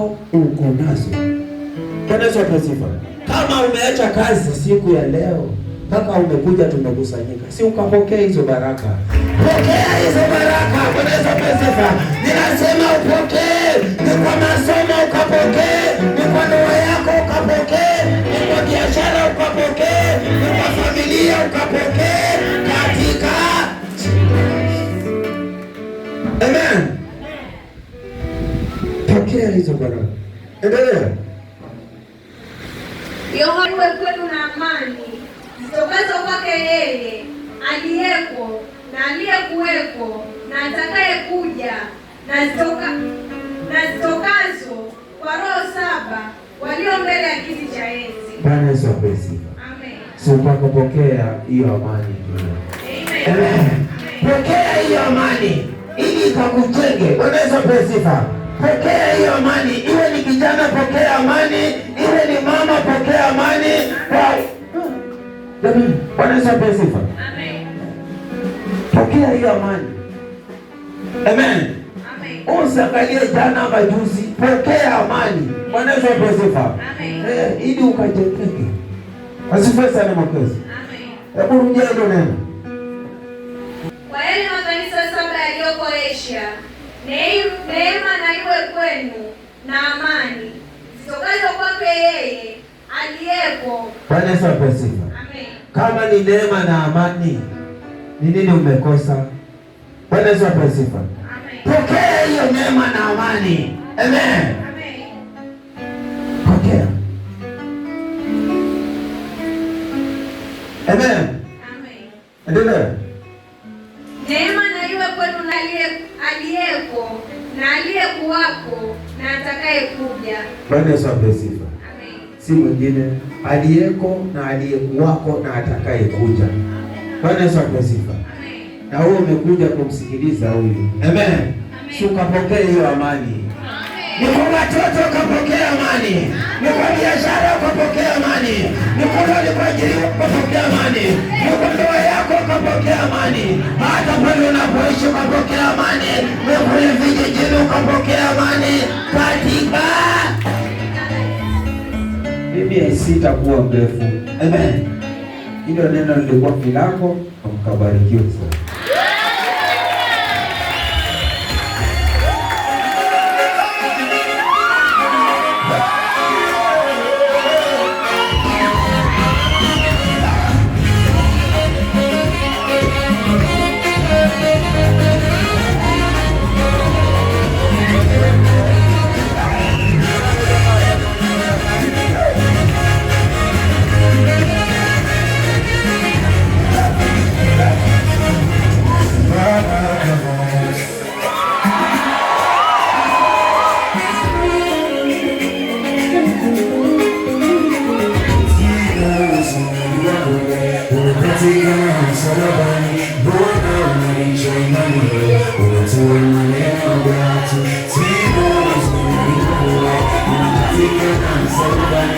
ambao uko nazo. Bwana Yesu asifiwe. Kama umeacha kazi siku ya leo mpaka umekuja tumekusanyika, si ukapokea hizo baraka? Pokea hizo baraka. Bwana Yesu asifiwe. Ninasema upokee. Ni kwa masomo ukapokee, ni kwa ndoa yako ukapokee, ni kwa biashara ukapokee, ni kwa familia ukapokee katika Amen. Pokea hizo baraka. Endelea. Yohana kwenu na amani zitokazo kwake yeye aliyeko na aliyekuweko na atakayekuja, na zitokazo kwa roho saba walio mbele ya kiti cha enzi. Bwana Yesu asifiwe. Amen. Si ukapokea hiyo amani. Amen. Pokea hiyo amani ili ikakujenge. Bwana Yesu asifiwe. Pokea hiyo amani. Iwe ni kijana, pokea amani. Iwe ni mama, pokea amani. Bwana Yesu asifiwe. Amen. Pokea hiyo amani. Amen. Usiangalie jana majuzi, pokea amani. Bwana Yesu asifiwe. Amen. Ili ukajengeke. Asifiwe sana Mwokozi. Amen. Hebu rudia hilo neno. Kwa yale makanisa saba yaliyoko Asia, neema na iwe kwenu na amani zitokazo kwake yeye aliyeko. Bwana Yesu asifiwe. Amen. Kama ni neema na amani, ni nini umekosa? Bwana Yesu asifiwe. Amen. Pokea hiyo neema na amani. Amen. Amen. Pokea. Amen. Amen. Endelea. Neema na iwe kwenu na aliyeko na aliyekuwako na atakayekuja. Bwana Yesu asifiwe. Amen. Si mwingine, aliyeko na aliyekuwako na atakayekuja. Bwana Yesu asifiwe. Amen. Na wewe umekuja kumsikiliza huyu. Amen. Si ukapokea hiyo amani. Ni kwa watoto ukapokea amani, ni kwa biashara ukapokea amani, ni kwa ajili ukapokea amani, ni kwa ndoa yako ukapokea amani, hata pale unapoishi ukapokea amani, ni kule vijijini ukapokea amani katika Biblia. Sitakuwa mrefu. Amen. Hilo neno lilikuwa milako, mkabarikiwe sana. Somebody,